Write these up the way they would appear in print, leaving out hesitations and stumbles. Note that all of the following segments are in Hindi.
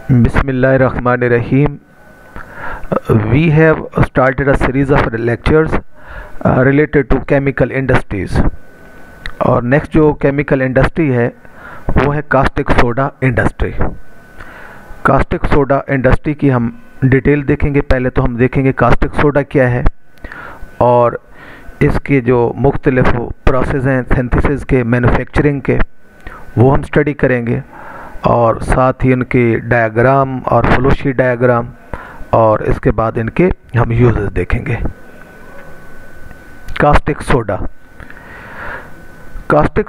Bismillahirrahmanirrahim. We have started a series of lectures related to chemical industries. और नेक्स्ट जो केमिकल इंडस्ट्री है वो है caustic soda industry. Caustic soda industry की हम डिटेल देखेंगे। पहले तो हम देखेंगे कास्टिक सोडा क्या है और इसके जो मुख्तलिफ प्रोसेस हैं सिंथेसिस के, मैन्युफैक्चरिंग के, वो हम स्टडी करेंगे और साथ ही इनके डायग्राम और फ्लोशीट डायग्राम और इसके बाद इनके हम यूजेस देखेंगे। कास्टिक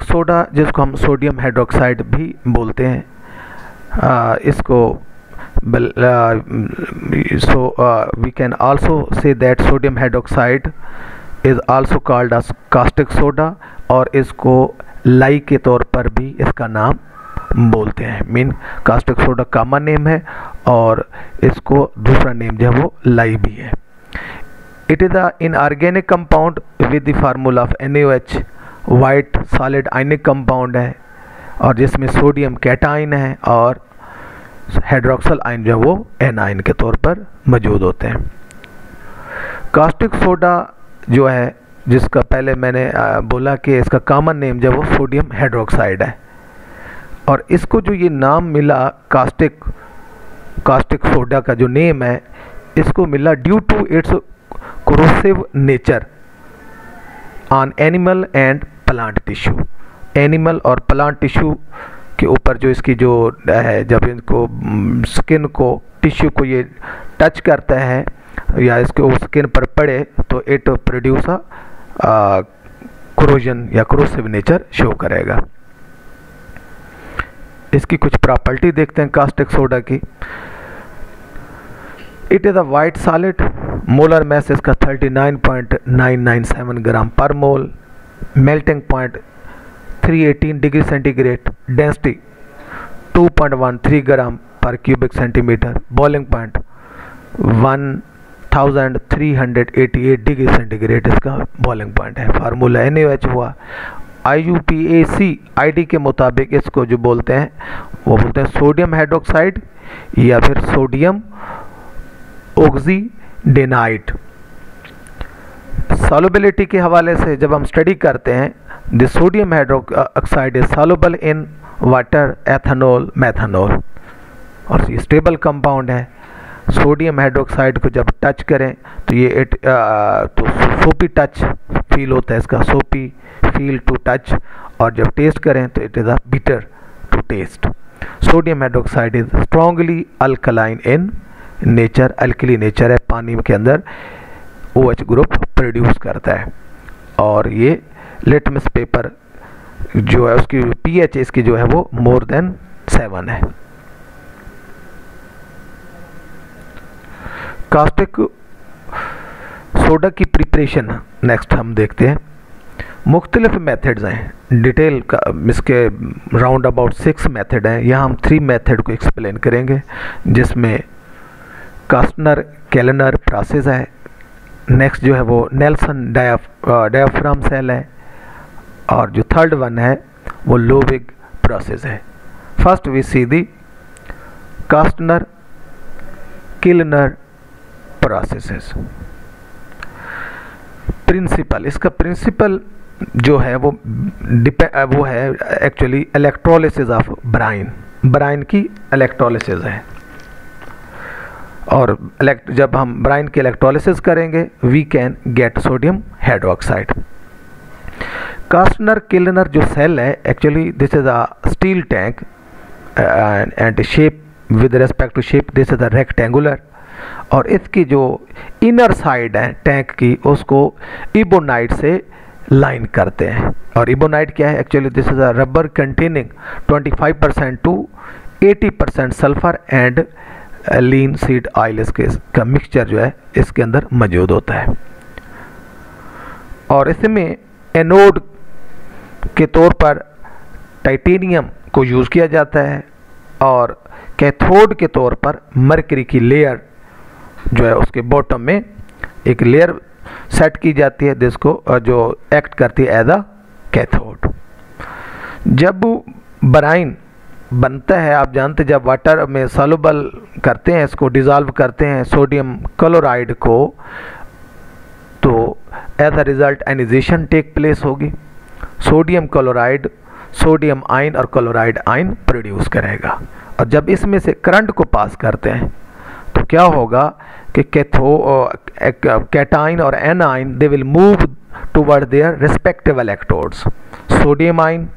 सोडा जिसको हम सोडियम हाइड्रोक्साइड भी बोलते हैं, इसको we can also say that sodium hydroxide is also called as caustic soda, और इसको लाई के तौर पर भी इसका नाम बोलते हैं। Mean caustic soda common name है और इसको दूसरा नेम जो है वो लाई भी है। It is a inorganic compound with the formula of NaOH, white solid ionic compound है और जिसमें सोडियम कैटाइन है और हाइड्रोक्सल आयन जो है वो एनाइन के तौर पर मौजूद होते हैं। कास्टिक सोडा जो है, जिसका पहले मैंने बोला कि इसका कॉमन नेम जो है वो सोडियम हाइड्रोक्साइड है, और इसको जो ये नाम मिला कास्टिक सोडा का जो नेम है, इसको मिला due to its corrosive nature on animal and plant tissue. Animal और प्लांट टिश्यू के ऊपर जो इसकी जो है, जब इनको स्किन को, टिश्यू को ये टच करता है या इसके स्किन पर पड़े तो इट प्रोड्यूस कोरोजन या कोरोसिव नेचर शो करेगा। इसकी कुछ प्रॉपर्टी देखते हैं कास्टिक सोडा की। It is a white solid, molar mass इसका 39.997 gram per mole, melting point 318 degree centigrade, density 2.13 gram per cubic centimetre, boiling point 1388 degree centigrade इसका बॉइलिंग पॉइंट है। फार्मूला NaOH हुआ। IUPAC ID के मुताबिक इसको जो बोलते हैं वो बोलते हैं सोडियम हाइड्रोक्साइड या फिर सोडियम ऑक्सीडेनाइट। सॉल्युबिलिटी के हवाले से जब हम स्टडी करते हैं, the sodium hydroxide is soluble in water, ethanol, methanol, और ये स्टेबल कंपाउंड है। सोडियम हाइड्रोक्साइड को जब टच करें तो ये तो सोपी टच फील होता है, इसका सोपी फील टू टच, और जब टेस्ट करें तो it is a bitter to taste. Sodium hydroxide is strongly alkaline in nature, alkali nature है, पानी के अंदर OH ग्रुप प्रोड्यूस करता है, और ये लिटमस पेपर जो है उसकी pH इसकी जो है वो मोर देन 7 है। कास्टिक सोडा की प्रिपरेशन नेक्स्ट हम देखते हैं। मुख्तलिफ मेथड्स हैं, डिटेल का इसके राउंड अबाउट 6 मेथड हैं। यहाँ हम 3 मेथड को एक्सप्लेन करेंगे, जिसमें कास्टनर केलनर प्रोसेस है, नेक्स्ट जो है वो नेल्सन डायाफ्राम सेल है, और जो थर्ड वन है वो लोविग प्रोसेस है। First we see the Castner Kellner processes. Principle, इसका प्रिंसिपल जो है वो है एक्चुअली इलेक्ट्रोलिसिस ऑफ ब्राइन की इलेक्ट्रोलिसिस है, और जब हम ब्राइन की इलेक्ट्रोलिसिस करेंगे we can get sodium hydroxide. Castner Kellner जो सेल है, actually this is a steel tank and shape, with respect to shape this is a rectangular, और इसकी जो इनर साइड है टैंक की उसको इबोनाइट से लाइन करते हैं। और इबोनाइट क्या है, actually this is a rubber containing 25% to 80% sulphur and linseed oil, इसका मिक्सचर जो है इसके अंदर मौजूद होता है, और इसमें एनोड के तौर पर टाइटेनियम को यूज़ किया जाता है, और कैथोड के तौर पर मरकरी की लेयर जो है उसके बॉटम में एक लेयर सेट की जाती है, जिसको जो एक्ट करती है एज अ कैथोड। जब ब्राइन बनता है, आप जानते जब वाटर में सॉल्युबल करते हैं, इसको डिज़ोल्व करते हैं सोडियम क्लोराइड को, तो as a result ionisation take place होगी। सोडियम क्लोराइड सोडियम आयन और क्लोराइड आयन प्रोड्यूस करेगा। और जब इसमें से करंट को पास करते हैं तो क्या होगा कि कैटाइन और A9 they will move toward their respective electrodes. Sodium ion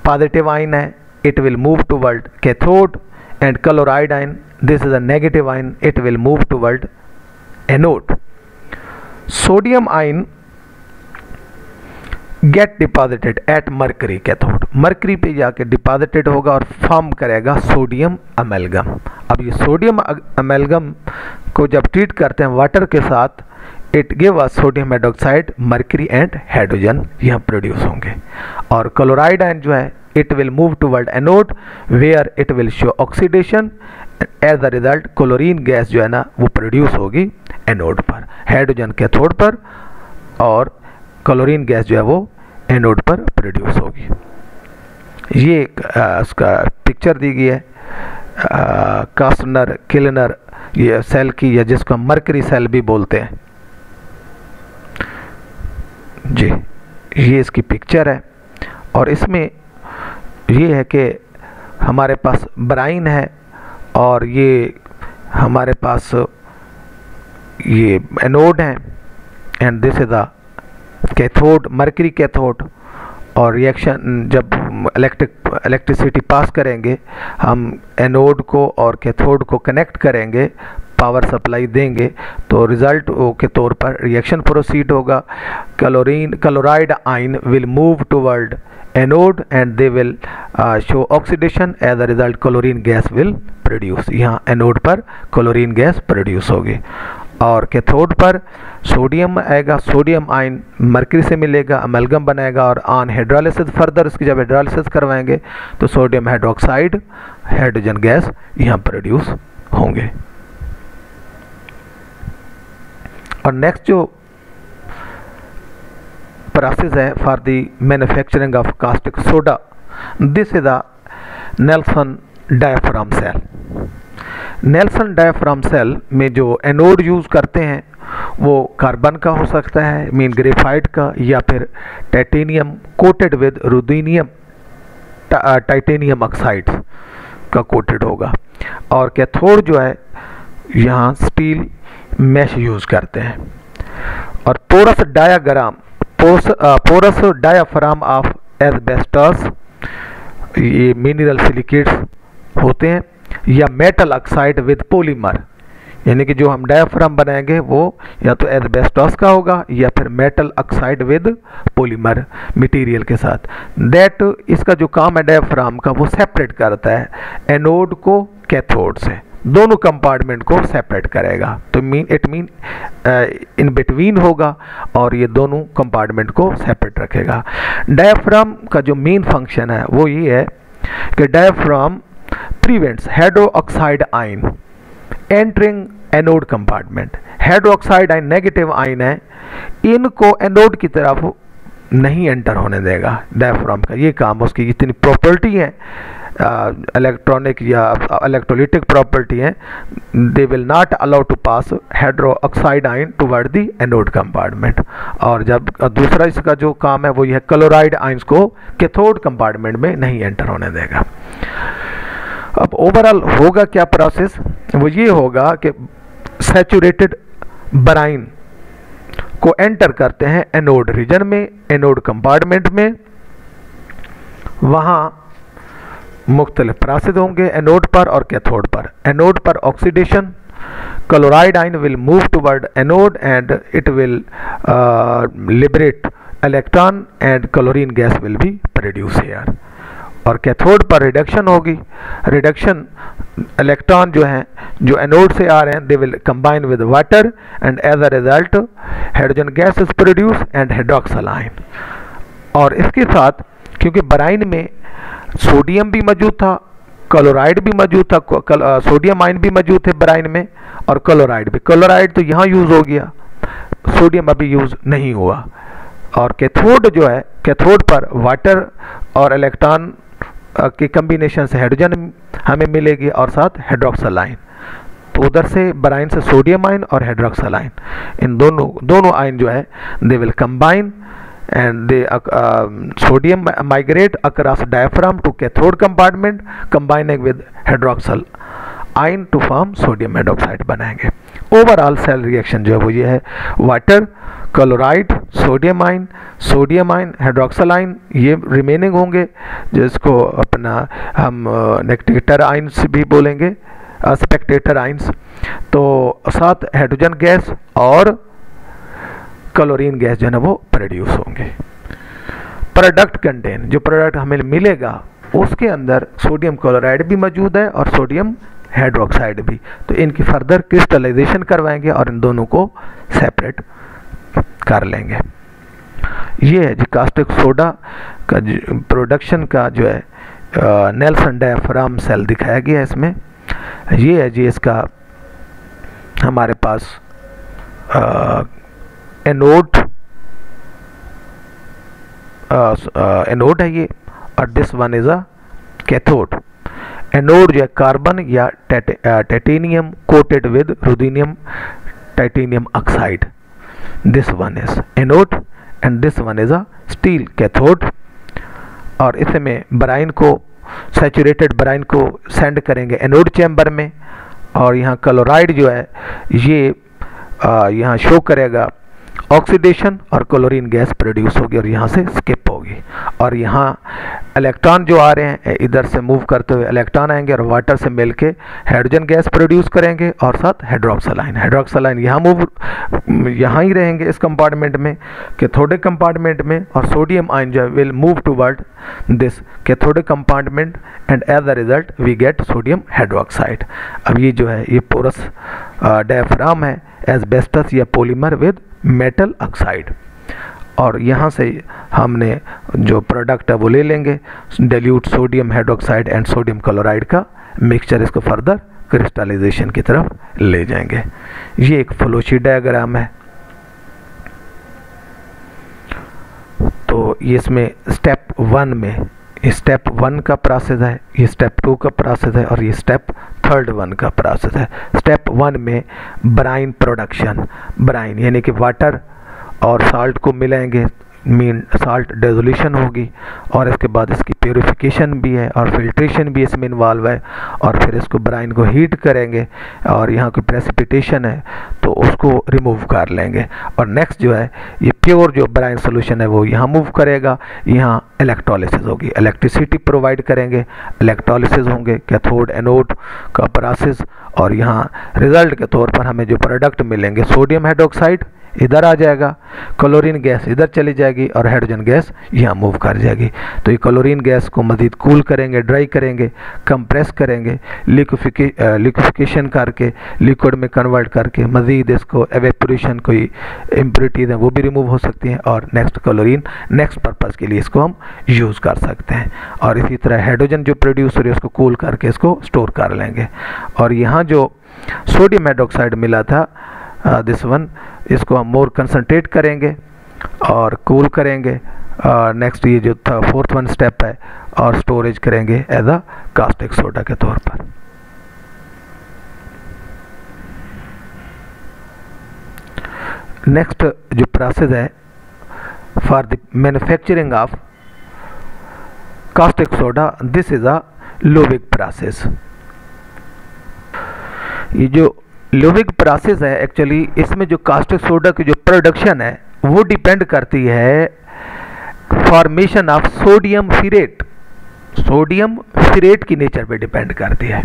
positive ion है, it will move toward cathode, and chloride ion, this is a negative ion, it will move toward anode. Sodium ion get deposited at mercury cathode, mercury पे जाके डिपॉजिटेड होगा और फॉर्म करेगा सोडियम अमेलगम। अब ये सोडियम अमेलगम को जब ट्रीट करते हैं वाटर के साथ, it give us sodium hydroxide, mercury and hydrogen यहाँ प्रोड्यूस होंगे। और क्लोराइड आयन जो है it will move toward anode where it will show oxidation, as a result chlorine gas जो है ना वो प्रोड्यूस होगी एनोड पर, हाइड्रोजन कैथोड पर, और क्लोरीन गैस जो है वो एनोड पर प्रोड्यूस होगी। ये उसका पिक्चर दी गई है कास्टनर किलनर ये सेल की, या जिसको हम मर्करी सेल भी बोलते हैं जी। ये इसकी पिक्चर है और इसमें ये है कि हमारे पास ब्राइन है और ये हमारे पास ये एनोड है, and this is the cathode, mercury cathode. और रिएक्शन जब इलेक्ट्रिसिटी पास करेंगे, हम एनोड को और कैथोड को कनेक्ट करेंगे, पावर सप्लाई देंगे, तो रिजल्ट के तौर पर रिएक्शन प्रोसीड होगा। Chloride ion will move toward anode and they will show oxidation, as a result chlorine gas will produce. यहाँ एनोड पर क्लोरीन गैस प्रोड्यूस होगी और कैथोड पर सोडियम आएगा, सोडियम आयन मर्क्यूरी से मिलेगा, अमेलगम बनाएगा और ऑन हाइड्रोलिसिस फर्दर इसकी जब हाइड्रोलिसिस करवाएंगे तो सोडियम हाइड्रोक्साइड, हाइड्रोजन गैस यहाँ प्रोड्यूस होंगे। और नेक्स्ट जो प्रोसेस है for the manufacturing of caustic soda, this is the Nelson diaphragm cell. Nelson diaphragm cell में जो एनोड यूज़ करते हैं वो कार्बन का हो सकता है, मीन ग्रेफाइट का, या फिर titanium coated with ruthenium titanium oxide का कोटेड होगा। और कैथोड जो है यहाँ स्टील मैश यूज़ करते हैं। और पोरस डायाफ्राम ऑफ एस्बेस्टस, ये मिनरल सिलिकेट्स होते हैं, या मेटल ऑक्साइड विद पॉलीमर, यानी कि जो हम डायाफ्राम बनाएंगे वो या तो एस्बेस्टस का होगा या फिर metal oxide with polymer material के साथ। दैट इसका जो काम है डायाफ्राम का, वो सेपरेट करता है एनोड को कैथोड से, दोनों कंपार्टमेंट को सेपरेट करेगा। तो इट मीन इन बिटवीन होगा और ये दोनों कंपार्टमेंट को सेपरेट रखेगा। डायाफ्राम का जो मेन फंक्शन है वो ये है कि diaphragm prevents hydroxide ion entering anode compartment. Hydroxide ion negative ion है, इनको एनोड की तरफ नहीं एंटर होने देगा। डायाफ्राम का ये काम, उसकी इतनी प्रॉपर्टी है इलेक्ट्रॉनिक या इलेक्ट्रोलिटिक प्रॉपर्टी है, they will not allow to pass hydroxide ion toward the anode compartment. और जब दूसरा इसका जो काम है वो ये क्लोराइड आयंस को कैथोड कंपार्टमेंट में नहीं एंटर होने देगा। अब ओवरऑल होगा क्या प्रोसेस, वो ये होगा कि सैचुरेटेड ब्राइन को एंटर करते हैं एनोड रीजन में, एनोड कंपार्टमेंट में, वहाँ मुख्तलिफ प्रोसेस होंगे एनोड पर और कैथोड पर। एनोड पर oxidation, chloride ion will move toward anode and it will liberate electron and chlorine gas will be produce here. और कैथोड पर रिडक्शन होगी, रिडक्शन इलेक्ट्रॉन जो हैं जो एनोड से आ रहे हैं they will combine with water and as a result hydrogen gas is produce and hydroxyl ion. और इसके साथ क्योंकि ब्राइन में सोडियम भी मौजूद था, क्लोराइड भी मौजूद था, सोडियम आयन भी मौजूद थे ब्राइन में और क्लोराइड भी। क्लोराइड तो यहाँ यूज़ हो गया, सोडियम अभी यूज़ नहीं हुआ। और कैथोड जो है, कैथोड पर वाटर और इलेक्ट्रॉन के कम्बिनेशन से हाइड्रोजन हमें मिलेगी और साथ हाइड्रोक्सल आयन। तो उधर से ब्राइन से सोडियम आयन और हाइड्रोक्सल आयन, इन दोनों आयन जो है they will combine and they sodium migrate across diaphragm to cathode compartment combining with hydroxyl ion to form sodium hydroxide बनाएंगे। ओवरऑल सेल रिएक्शन जो है वो ये है, water, chloride, sodium ion, hydroxyl ion ये रिमेनिंग होंगे, जिसको अपना हम नेगेटिव आयन्स भी बोलेंगे, स्पेक्टेटर आयन्स। तो साथ हाइड्रोजन गैस और क्लोरीन गैस जो है ना वो प्रोड्यूस होंगे। प्रोडक्ट कंटेन, जो प्रोडक्ट हमें मिलेगा उसके अंदर सोडियम क्लोराइड भी मौजूद है और सोडियम हाइड्रोक्साइड भी। तो इनकी फर्दर क्रिस्टलाइजेशन करवाएंगे और इन दोनों को सेपरेट कर लेंगे। ये है जी कास्टिक सोडा का प्रोडक्शन का जो है नेल्सन डायफ्राम सेल दिखाया गया है इसमें। ये है जी इसका हमारे पास एनोड है ये, और this one is a cathode. Anode जो है कार्बन या titanium coated with ruthenium titanium oxide, this one is anode and this one is a steel cathode. और इसमें ब्राइन को, सैचुरेटेड ब्राइन को सेंड करेंगे एनोड चैम्बर में, और यहाँ क्लोराइड जो है ये यहाँ शो करेगा ऑक्सीडेशन और क्लोरीन गैस प्रोड्यूस होगी और यहाँ से स्किप होगी। और यहाँ इलेक्ट्रॉन जो आ रहे हैं इधर से मूव करते हुए इलेक्ट्रॉन आएंगे और वाटर से मिलके हाइड्रोजन गैस प्रोड्यूस करेंगे और साथ हाइड्रोक्सल आयन यहाँ ही रहेंगे इस कंपार्टमेंट में, कैथोडिक कंपार्टमेंट में, और सोडियम आयन जो will move toward this cathodic compartment and as the result we get sodium hydroxide. अब ये जो है ये पोरस डायफ्राम है, एस्बेस्टस या पॉलीमर विद मेटल ऑक्साइड, और यहाँ से हमने जो प्रोडक्ट है वो ले लेंगे, dilute sodium hydroxide and sodium chloride का मिक्सचर, इसको फर्दर क्रिस्टलाइजेशन की तरफ ले जाएंगे। ये एक फ्लोशीट डायग्राम है। तो ये इसमें स्टेप 1 में, ये स्टेप 1 का प्रोसेस है, ये स्टेप 2 का प्रोसेस है और ये स्टेप 1 का प्रोसेस है। स्टेप 1 में ब्राइन प्रोडक्शन, ब्राइन यानी कि वाटर और साल्ट को मिलाएंगे, मीन साल्ट डिसोल्यूशन होगी, और इसके बाद इसकी प्योरीफिकेशन भी है और फिल्ट्रेशन भी इसमें इन्वॉल्व है, और फिर इसको ब्राइन को हीट करेंगे और यहाँ कोई प्रेसिपिटेशन है तो उसको रिमूव कर लेंगे, और नेक्स्ट जो है ये प्योर जो ब्राइन सोल्यूशन है वो यहाँ मूव करेगा, यहाँ इलेक्ट्रोलिसिस होगी, इलेक्ट्रिसिटी प्रोवाइड करेंगे, इलेक्ट्रोलिसिस होंगे, कैथोड एनोड का प्रोसेस, और यहाँ रिजल्ट के तौर पर हमें जो प्रोडक्ट मिलेंगे सोडियम हाइड्रोक्साइड इधर आ जाएगा, क्लोरीन गैस इधर चली जाएगी और हाइड्रोजन गैस यहाँ मूव कर जाएगी। तो ये क्लोरीन गैस को मज़ीद कूल करेंगे, ड्राई करेंगे, कंप्रेस करेंगे, लिक्विफिकेशन करके लिक्विड में कन्वर्ट करके मज़ीद इसको एवेपोरेशन, कोई इम्प्योरिटीज़ हैं वो भी रिमूव हो सकती हैं, और नेक्स्ट क्लोरीन नेक्स्ट पर्पज़ के लिए इसको हम यूज़ कर सकते हैं। और इसी तरह हाइड्रोजन जो प्रोड्यूस हो रही है उसको कूल करके इसको स्टोर कर लेंगे। और यहाँ जो सोडियम हाइड्रोक्साइड मिला था दिस वन, इसको हम मोर कंसनट्रेट करेंगे और कूल करेंगे। नेक्स्ट ये जो था 4th स्टेप है, और स्टोरेज करेंगे एज अ कास्टिक सोडा के तौर पर। नेक्स्ट जो प्रोसेस है for the manufacturing of caustic soda, this is a Lowig process. ये जो लोविक प्रोसेस है एक्चुअली इसमें जो कास्टिक सोडा की जो प्रोडक्शन है वो डिपेंड करती है फॉर्मेशन ऑफ सोडियम फिरेट, सोडियम फिरेट की नेचर पे डिपेंड करती है।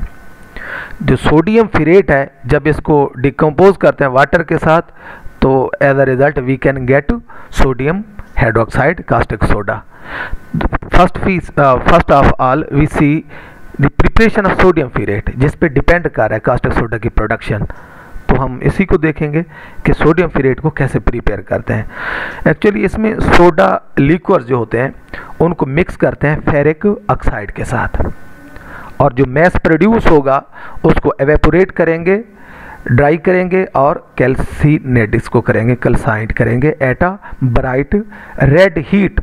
जो सोडियम फिरेट है जब इसको डिकम्पोज करते हैं वाटर के साथ तो as a result we can get sodium hydroxide caustic soda. First of all we see the preparation of sodium ferrite, जिस पे डिपेंड कर रहा है कास्टिक सोडा की प्रोडक्शन। तो हम इसी को देखेंगे कि सोडियम फिरेट को कैसे प्रिपेयर करते हैं। एक्चुअली इसमें सोडा लिक्विड जो होते हैं उनको मिक्स करते हैं फेरिक ऑक्साइड के साथ, और जो मैस प्रोड्यूस होगा उसको एवेपोरेट करेंगे, ड्राई करेंगे और कैल्सिनेट इसको करेंगे, कैल्साइंट करेंगे at a bright red heat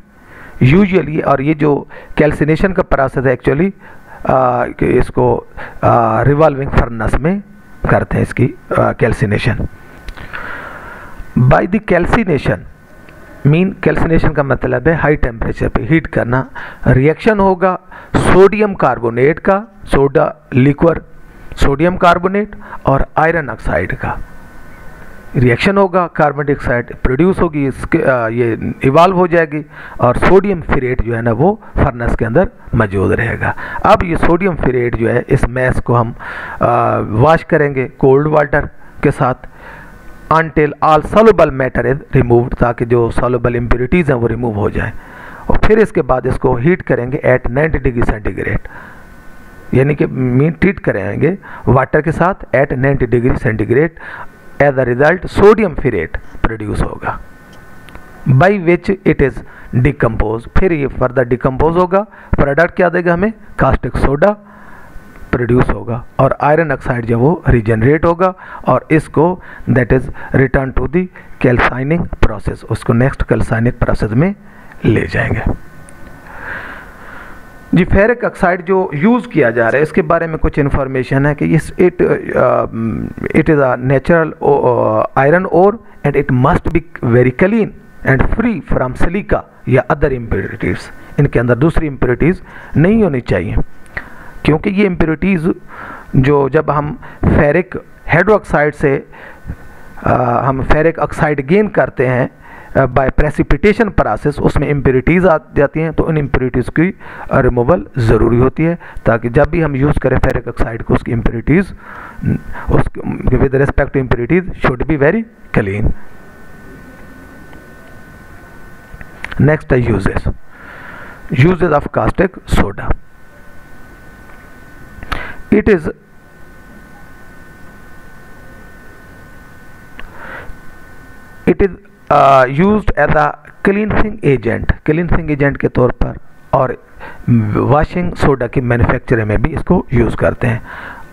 usually, और ये जो कैल्सिनेशन का प्रोसेस है एक्चुअली इसको रिवॉल्विंग फर्नेस में करते हैं इसकी calcination. By the calcination mean, calcination का मतलब है हाई टेम्परेचर पे हीट करना। रिएक्शन होगा सोडियम कार्बोनेट का, सोडा लिक्वर सोडियम कार्बोनेट और आयरन ऑक्साइड का रिएक्शन होगा, कार्बन डाइऑक्साइड प्रोड्यूस होगी, इसके ये इवाल्व हो जाएगी और सोडियम फिरेट जो है ना वो फर्नेस के अंदर मौजूद रहेगा। अब ये सोडियम फिरेट जो है इस मैस को हम वॉश करेंगे कोल्ड वाटर के साथ until all soluble matter is removed, ताकि जो सॉल्युबल इम्प्योरिटीज़ हैं वो रिमूव हो जाए। और फिर इसके बाद इसको हीट करेंगे एट 90 डिग्री सेंटीग्रेड, यानी कि मीन ट्रीट करेंगे वाटर के साथ at 90 degree centigrade. As a result sodium ferrite produce होगा by which it is decompose. फिर ये फर्दर डिकम्पोज होगा, प्रोडक्ट क्या देगा हमें, कास्टिक सोडा प्रोड्यूस होगा और आयरन ऑक्साइड जो वो रिजनरेट होगा और इसको that is return to the calcining process, उसको नेक्स्ट कैल्साइनिंग प्रोसेस में ले जाएंगे। जी फेरिक ऑक्साइड जो यूज़ किया जा रहा है इसके बारे में कुछ इन्फॉर्मेशन है कि it is a natural iron ore and it must be very clean and free from silica or other impurities. इनके अंदर दूसरी इम्प्योरिटीज़ नहीं होनी चाहिए, क्योंकि ये इम्प्योरिटीज़ जो जब हम फेरिक हाइड्रोक्साइड से हम फेरिक ऑक्साइड गेन करते हैं बाय प्रेसिपिटेशन प्रोसेस, उसमें इम्प्योरिटीज़ आ जाती हैं, तो उन इम्प्योरिटीज़ की रिमूवल ज़रूरी होती है, ताकि जब भी हम यूज़ करें फेरिक ऑक्साइड को उसकी impurities with respect to impurities should be very clean. Next है uses of caustic soda. It is used as a cleansing agent के तौर पर, और वॉशिंग सोडा की मैन्युफैक्चरिंग में भी इसको यूज़ करते हैं,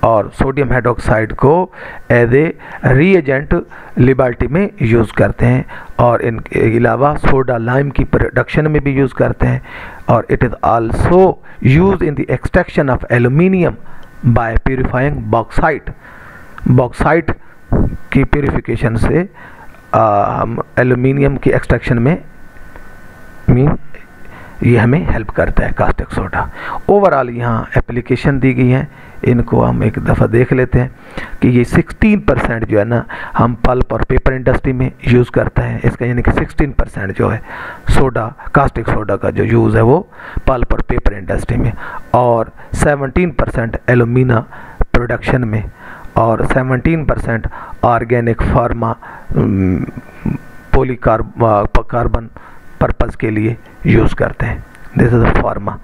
और सोडियम हाइड्रोक्साइड को एज ए रीएजेंट लिबर्टी में यूज़ करते हैं, और इनके अलावा सोडा लाइम की प्रोडक्शन में भी यूज़ करते हैं। और it is also use in the extraction of aluminium by purifying bauxite की प्यूरिफिकेशन से हम एल्यूमिनियम की एक्सट्रैक्शन में ये हमें हेल्प करता है कास्टिक सोडा। ओवरऑल यहाँ एप्लीकेशन दी गई हैं, इनको हम एक दफ़ा देख लेते हैं कि ये 16% जो है ना हम पल्प और पेपर इंडस्ट्री में यूज़ करते हैं इसका, यानी कि 16% जो है सोडा कास्टिक सोडा का जो यूज़ है वो पल्प और पेपर इंडस्ट्री में, और 17% एल्यूमिना प्रोडक्शन में, और 17% ऑर्गेनिक फार्मा पॉलीकार्बन पर्पज़ के लिए यूज़ करते हैं। दिस इज़ अ फार्मा,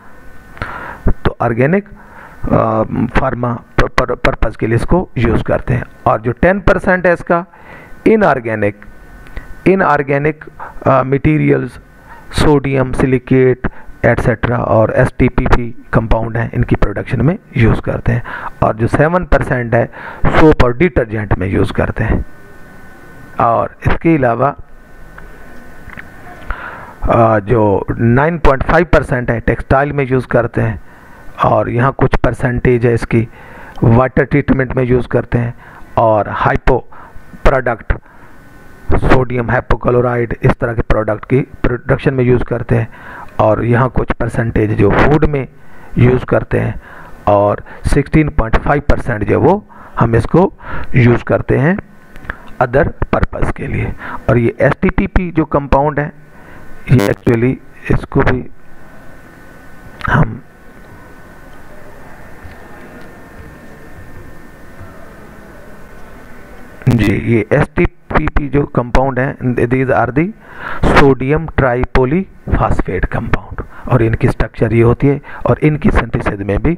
तो ऑर्गेनिक फार्मा पर्पज़ के लिए इसको यूज़ करते हैं। और जो 10% है इसका inorganic materials, sodium silicate etcetera और STPP कंपाउंड हैं, इनकी प्रोडक्शन में यूज़ करते हैं। और जो 7% है सोप और डिटर्जेंट में यूज़ करते हैं। और इसके अलावा जो 9.5% है टेक्सटाइल में यूज़ करते हैं, और यहाँ कुछ परसेंटेज है इसकी वाटर ट्रीटमेंट में यूज़ करते हैं, और हाइपो प्रोडक्ट सोडियम हाइपोक्लोराइड इस तरह के प्रोडक्ट की प्रोडक्शन में यूज़ करते हैं, और यहाँ कुछ परसेंटेज जो फूड में यूज़ करते हैं, और 16.5% जो वो हम इसको यूज़ करते हैं अदर पर्पज़ के लिए। और ये STPP जो कंपाउंड है ये एक्चुअली इसको भी हम जी ये STPP जो कंपाउंड है these are the sodium tripolyphosphate compound, और इनकी स्ट्रक्चर ये होती है, और इनकी सिंथेसिस में भी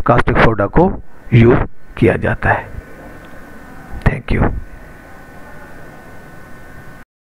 कास्टिक सोडा को यूज़ किया जाता है। Thank you.